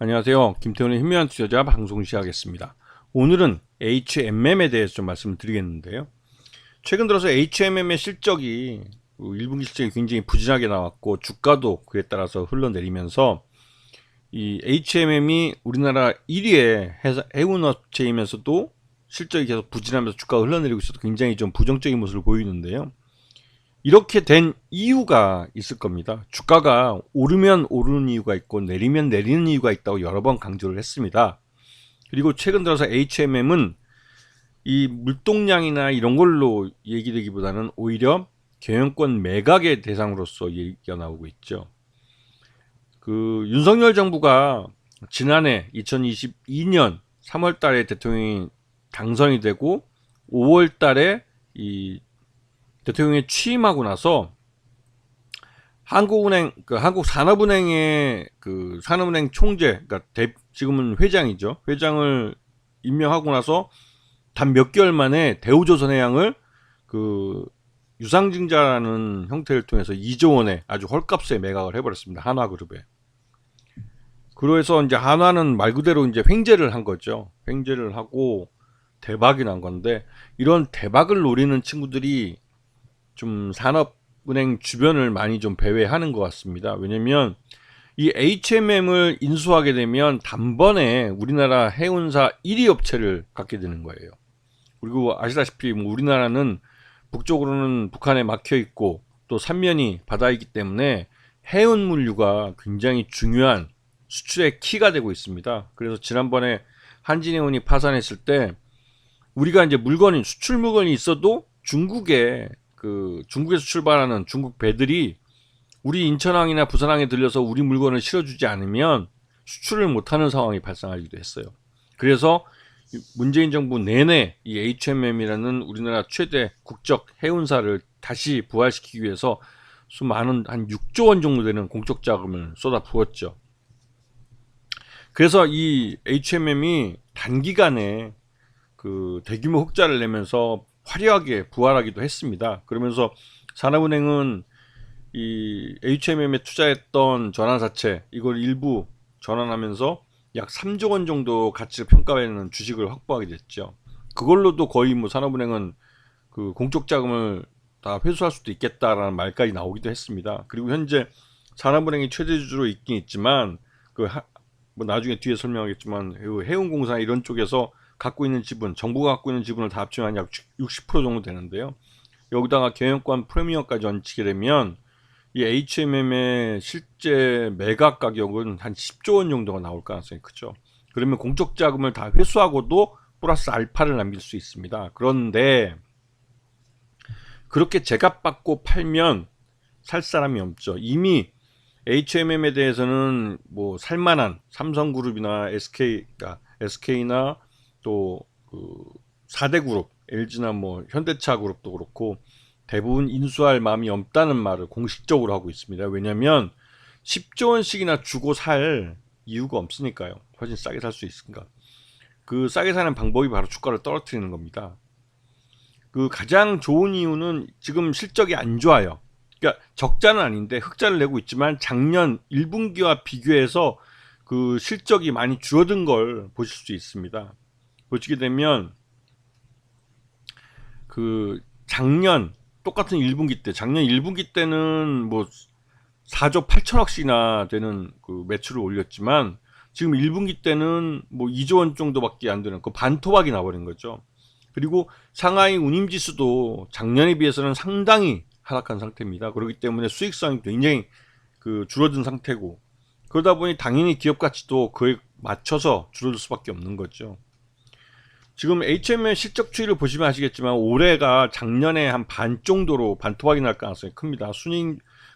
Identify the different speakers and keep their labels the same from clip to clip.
Speaker 1: 안녕하세요. 김태훈의 현명한 투자자 방송 시작하겠습니다. 오늘은 HMM에 대해서 좀 말씀을 드리겠는데요. 최근 들어서 HMM의 실적이 1분기 실적이 굉장히 부진하게 나왔고 주가도 그에 따라서 흘러내리면서 이 HMM이 우리나라 1위의 해운업체이면서도 실적이 계속 부진하면서 주가가 흘러내리고 있어서 굉장히 좀 부정적인 모습을 보이는데요. 이렇게 된 이유가 있을 겁니다. 주가가 오르면 오르는 이유가 있고 내리면 내리는 이유가 있다고 여러 번 강조를 했습니다. 그리고 최근 들어서 HMM은 이 물동량이나 이런 걸로 얘기되기보다는 오히려 경영권 매각의 대상으로서 얘기가 나오고 있죠. 그 윤석열 정부가 지난해 2022년 3월 달에 대통령이 당선이 되고 5월 달에 이 대통령이 취임하고 나서 한국산업은행의 그 산업은행 총재, 그러니까 지금은 회장이죠. 회장을 임명하고 나서 단 몇 개월 만에 대우조선해양을 그 유상증자라는 형태를 통해서 2조 원의 아주 헐값에 매각을 해버렸습니다. 한화그룹에. 그래서 이제 한화는 말 그대로 이제 횡재를 한 거죠. 횡재를 하고 대박이 난 건데, 이런 대박을 노리는 친구들이 좀 산업은행 주변을 많이 좀 배회하는 것 같습니다. 왜냐면 이 HMM을 인수하게 되면 단번에 우리나라 해운사 1위 업체를 갖게 되는 거예요. 그리고 아시다시피 뭐 우리나라는 북쪽으로는 북한에 막혀 있고 또 삼면이 바다이기 때문에 해운 물류가 굉장히 중요한 수출의 키가 되고 있습니다. 그래서 지난번에 한진해운이 파산했을 때 우리가 이제 수출 물건이 있어도 중국에서 출발하는 중국 배들이 우리 인천항이나 부산항에 들려서 우리 물건을 실어주지 않으면 수출을 못하는 상황이 발생하기도 했어요. 그래서 문재인 정부 내내 이 HMM이라는 우리나라 최대 국적 해운사를 다시 부활시키기 위해서 수많은 한 6조 원 정도 되는 공적 자금을 쏟아 부었죠. 그래서 이 HMM이 단기간에 그 대규모 흑자를 내면서 화려하게 부활하기도 했습니다. 그러면서 산업은행은 이 HMM에 투자했던 전환사채 이걸 일부 전환하면서 약 3조 원 정도 가치를 평가하는 주식을 확보하게 됐죠. 그걸로도 거의 뭐 산업은행은 그 공적 자금을 다 회수할 수도 있겠다라는 말까지 나오기도 했습니다. 그리고 현재 산업은행이 최대 주주로 있긴 있지만 뭐 나중에 뒤에 설명하겠지만 해운공사 이런 쪽에서 갖고 있는 지분, 정부가 갖고 있는 지분을 다 합치면 약 60% 정도 되는데요. 여기다가 경영권 프리미엄까지 얹히게 되면 이 HMM의 실제 매각 가격은 한 10조 원 정도가 나올 가능성이 크죠. 그러면 공적 자금을 다 회수하고도 플러스 알파를 남길 수 있습니다. 그런데 그렇게 제값받고 팔면 살 사람이 없죠. 이미 HMM에 대해서는 뭐 살만한 삼성그룹이나 SK나 또 그 4대 그룹, LG나 뭐 현대차 그룹도 그렇고 대부분 인수할 마음이 없다는 말을 공식적으로 하고 있습니다. 왜냐하면 10조 원씩이나 주고 살 이유가 없으니까요. 훨씬 싸게 살 수 있으니까. 그 싸게 사는 방법이 바로 주가를 떨어뜨리는 겁니다. 그 가장 좋은 이유는 지금 실적이 안 좋아요. 그러니까 적자는 아닌데 흑자를 내고 있지만 작년 1분기와 비교해서 그 실적이 많이 줄어든 걸 보실 수 있습니다. 보시게 되면 그 작년 1분기 때는 뭐 4조 8천억씩이나 되는 그 매출을 올렸지만 지금 1분기 때는 뭐 2조 원 정도밖에 안 되는 그 반토막이 나버린 거죠. 그리고 상하이 운임지수도 작년에 비해서는 상당히 하락한 상태입니다. 그렇기 때문에 수익성이 굉장히 그 줄어든 상태고, 그러다 보니 당연히 기업 가치도 그에 맞춰서 줄어들 수밖에 없는 거죠. 지금 HM의 실적 추이를 보시면 아시겠지만 올해가 작년에 한 반 정도로 반토막이 날 가능성이 큽니다.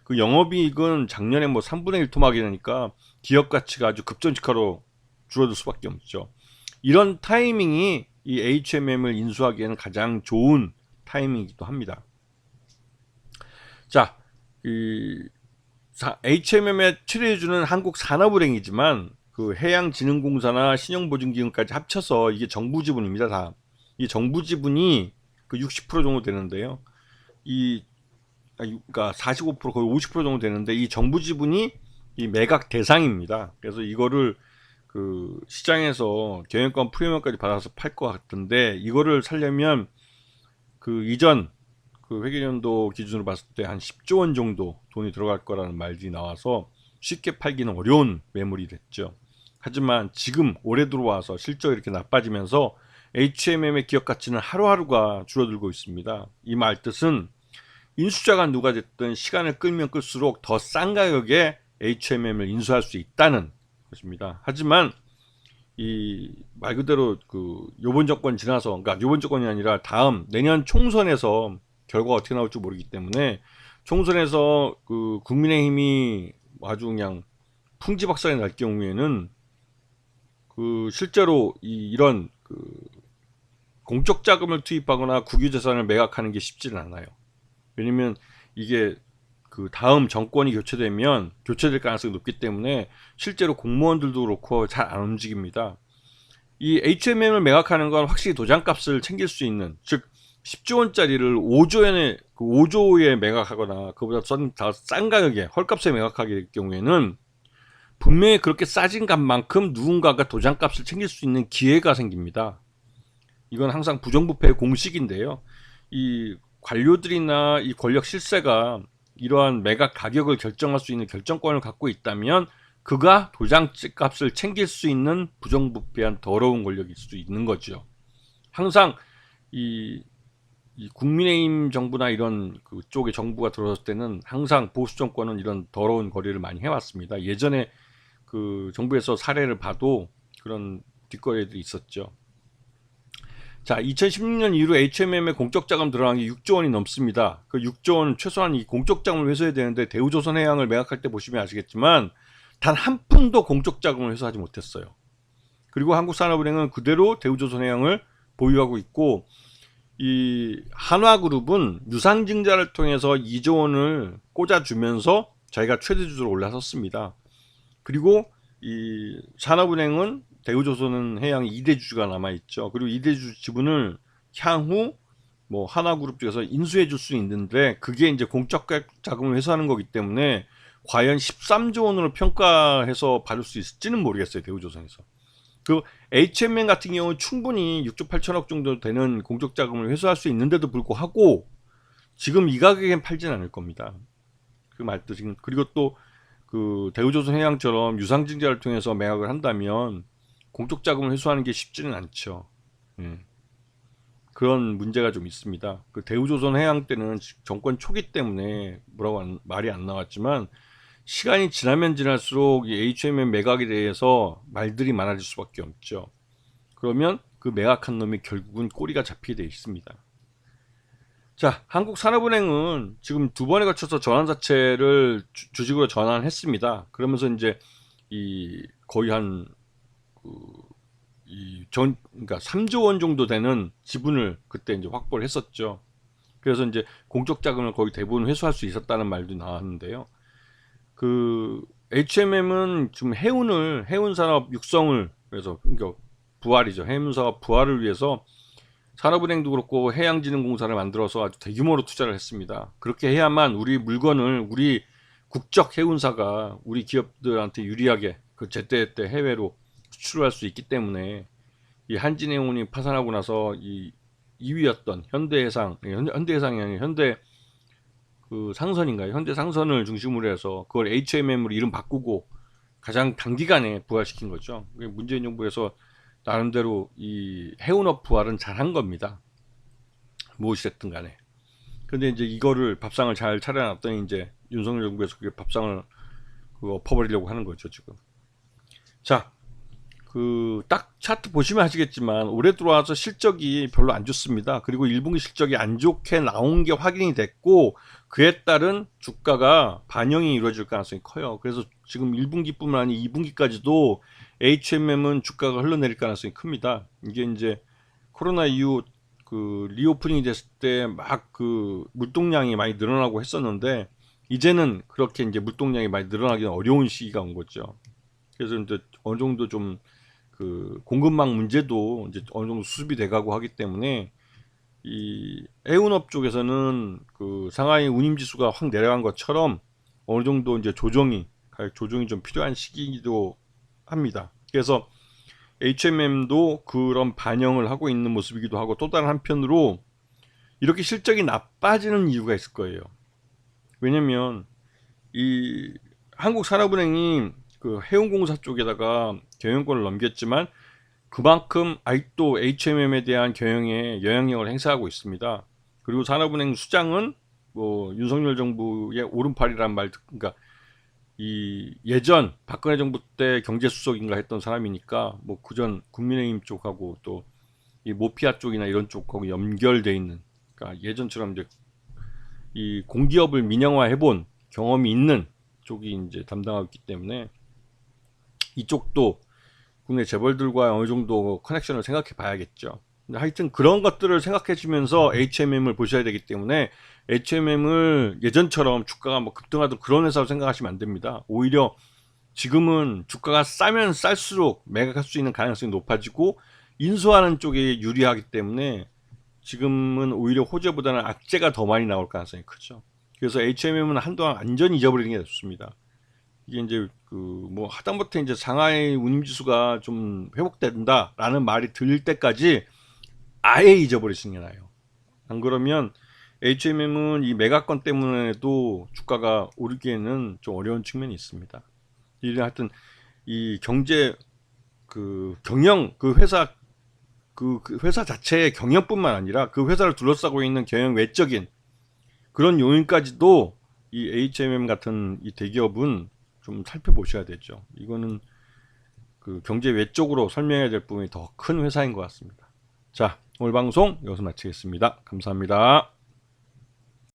Speaker 1: 그 영업이익은 작년에 뭐 3분의 1 토막이 나니까 기업 가치가 아주 급전직하로 줄어들 수밖에 없죠. 이런 타이밍이 이 HMM을 인수하기에는 가장 좋은 타이밍이기도 합니다. 자, HMM의 최대주주는 한국산업은행이지만 그 해양진흥공사나 신용보증기금까지 합쳐서 이게 정부 지분입니다. 다. 이 정부 지분이 그 60% 정도 되는데요. 그러니까 45% 거의 50% 정도 되는데 이 정부 지분이 이 매각 대상입니다. 그래서 이거를 그 시장에서 경영권 프리미엄까지 받아서 팔 것 같던데, 이거를 살려면 그 이전 그 회계연도 기준으로 봤을 때 한 10조 원 정도 돈이 들어갈 거라는 말이 나와서 쉽게 팔기는 어려운 매물이 됐죠. 하지만 지금 올해 들어와서 실적이 이렇게 나빠지면서 HMM의 기업 가치는 하루하루가 줄어들고 있습니다. 이 말 뜻은 인수자가 누가 됐든 시간을 끌면 끌수록 더 싼 가격에 HMM을 인수할 수 있다는 것입니다. 하지만 이 말 그대로 그 요번 정권 지나서, 그러니까 요번 정권이 아니라 다음 내년 총선에서 결과가 어떻게 나올지 모르기 때문에, 총선에서 그 국민의힘이 아주 그냥 풍지박산이 날 경우에는 그 실제로 이런 그 공적 자금을 투입하거나 국유재산을 매각하는 게 쉽지는 않아요. 왜냐면 이게 그 다음 정권이 교체될 가능성이 높기 때문에 실제로 공무원들도 그렇고 잘 안 움직입니다. 이 HMM을 매각하는 건 확실히 도장값을 챙길 수 있는, 즉 10조 원짜리를 5조에 매각하거나 그보다 더 싼 가격에 헐값에 매각하게 될 경우에는 분명히 그렇게 싸진 값만큼 누군가가 도장값을 챙길 수 있는 기회가 생깁니다. 이건 항상 부정부패의 공식인데요. 이 관료들이나 이 권력 실세가 이러한 매각 가격을 결정할 수 있는 결정권을 갖고 있다면 그가 도장값을 챙길 수 있는 부정부패한 더러운 권력일 수 있는 거죠. 항상 이 국민의힘 정부나 이런 그쪽의 정부가 들어섰을 때는 항상 보수 정권은 이런 더러운 거래를 많이 해왔습니다. 예전에 그 정부에서 사례를 봐도 그런 뒷거래들이 있었죠. 자, 2016년 이후로 HMM에 공적 자금 들어간 게 6조 원이 넘습니다. 그 6조 원 최소한 이 공적 자금을 회수해야 되는데, 대우조선해양을 매각할 때 보시면 아시겠지만 단 한 푼도 공적 자금을 회수하지 못했어요. 그리고 한국산업은행은 그대로 대우조선해양을 보유하고 있고, 이 한화그룹은 유상증자를 통해서 2조 원을 꽂아주면서 자기가 최대주주로 올라섰습니다. 그리고 이 산업은행은 대우조선해양이 2대 주주가 남아있죠. 그리고 2대 주주 지분을 향후 뭐 하나그룹 쪽에서 인수해 줄 수 있는데, 그게 이제 공적 자금을 회수하는 거기 때문에 과연 13조 원으로 평가해서 받을 수 있을지는 모르겠어요. 대우조선에서. 그 HMM 같은 경우는 충분히 6조 8천억 정도 되는 공적 자금을 회수할 수 있는데도 불구하고 지금 이 가격엔 팔진 않을 겁니다. 그 말도 지금. 그리고 또 그 대우조선해양처럼 유상증자를 통해서 매각을 한다면 공적 자금을 회수하는 게 쉽지는 않죠. 그런 문제가 좀 있습니다. 그 대우조선해양 때는 정권 초기 때문에 뭐라고 말이 안 나왔지만, 시간이 지나면 지날수록 이 HMM 매각에 대해서 말들이 많아질 수밖에 없죠. 그러면 그 매각한 놈이 결국은 꼬리가 잡히게 돼 있습니다. 자, 한국산업은행은 지금 두 번에 걸쳐서 전환사채를 주식으로 전환했습니다. 그러면서 이제 이 거의 그러니까 3조 원 정도 되는 지분을 그때 이제 확보를 했었죠. 그래서 이제 공적 자금을 거의 대부분 회수할 수 있었다는 말도 나왔는데요. 그 HMM은 지금 해운 산업 육성을, 그래서 그러니까 부활이죠. 해운 사업 부활을 위해서 산업은행도 그렇고 해양진흥공사를 만들어서 아주 대규모로 투자를 했습니다. 그렇게 해야만 우리 물건을, 우리 국적 해운사가 우리 기업들한테 유리하게 그 제때제때 해외로 수출할 수 있기 때문에, 이 한진해운이 파산하고 나서 이 2위였던 현대해상이 아니라 현대 그 상선인가요? 현대상선을 중심으로 해서 그걸 HMM으로 이름 바꾸고 가장 단기간에 부활시킨 거죠. 문재인 정부에서 나름대로 이 해운업 부활은 잘한 겁니다. 무엇이 됐든 간에. 근데 이제 이거를 밥상을 잘 차려놨더니 이제 윤석열 정부에서 그게 밥상을 엎어버리려고 하는 거죠, 지금. 자, 그 딱 차트 보시면 아시겠지만 올해 들어와서 실적이 별로 안 좋습니다. 그리고 1분기 실적이 안 좋게 나온 게 확인이 됐고, 그에 따른 주가가 반영이 이루어질 가능성이 커요. 그래서 지금 1분기뿐만 아니라 2분기까지도 HMM은 주가가 흘러내릴 가능성이 큽니다. 이게 이제 코로나 이후 그 리오프닝이 됐을 때 막 그 물동량이 많이 늘어나고 했었는데, 이제는 그렇게 이제 물동량이 많이 늘어나기는 어려운 시기가 온 거죠. 그래서 이제 어느 정도 좀 그 공급망 문제도 이제 어느 정도 수습이 돼가고 하기 때문에, 이 해운업 쪽에서는 그 상하이 운임지수가 확 내려간 것처럼 어느 정도 이제 가격 조정이 좀 필요한 시기이기도 합니다. 그래서 HMM도 그런 반영을 하고 있는 모습이기도 하고, 또 다른 한편으로 이렇게 실적이 나빠지는 이유가 있을 거예요. 왜냐면 이 한국산업은행이 그 해운공사 쪽에다가 경영권을 넘겼지만 그만큼 아직도 HMM에 대한 경영에 영향력을 행사하고 있습니다. 그리고 산업은행 수장은 뭐 윤석열 정부의 오른팔이란 말, 그러니까 이 예전 박근혜 정부 때 경제수석인가 했던 사람이니까 뭐 그전 국민의힘 쪽하고 또 이 모피아 쪽이나 이런 쪽하고 연결돼 있는, 그러니까 예전처럼 이제 이 공기업을 민영화해본 경험이 있는 쪽이 이제 담당하고 있기 때문에 이쪽도 국내 재벌들과 어느 정도 커넥션을 생각해 봐야겠죠. 근데 하여튼 그런 것들을 생각해 주면서 HMM을 보셔야 되기 때문에 HMM을 예전처럼 주가가 뭐 급등하던 그런 회사로 생각하시면 안 됩니다. 오히려 지금은 주가가 싸면 쌀수록 매각할 수 있는 가능성이 높아지고 인수하는 쪽에 유리하기 때문에 지금은 오히려 호재보다는 악재가 더 많이 나올 가능성이 크죠. 그래서 HMM은 한동안 완전히 잊어버리는 게 좋습니다. 이게 이제 그 뭐 하다못해 이제 상하이 운임지수가 좀 회복된다라는 말이 들릴 때까지 아예 잊어버리시는 게 나아요. 안 그러면 HMM은 이 매각권 때문에도 주가가 오르기에는 좀 어려운 측면이 있습니다. 이 하여튼 이 경제 그 경영 그 회사 자체의 경영뿐만 아니라 그 회사를 둘러싸고 있는 경영 외적인 그런 요인까지도 이 HMM 같은 이 대기업은 좀 살펴보셔야 되죠. 이거는 그 경제 외적으로 설명해야 될 부분이 더 큰 회사인 것 같습니다. 자, 오늘 방송 여기서 마치겠습니다. 감사합니다.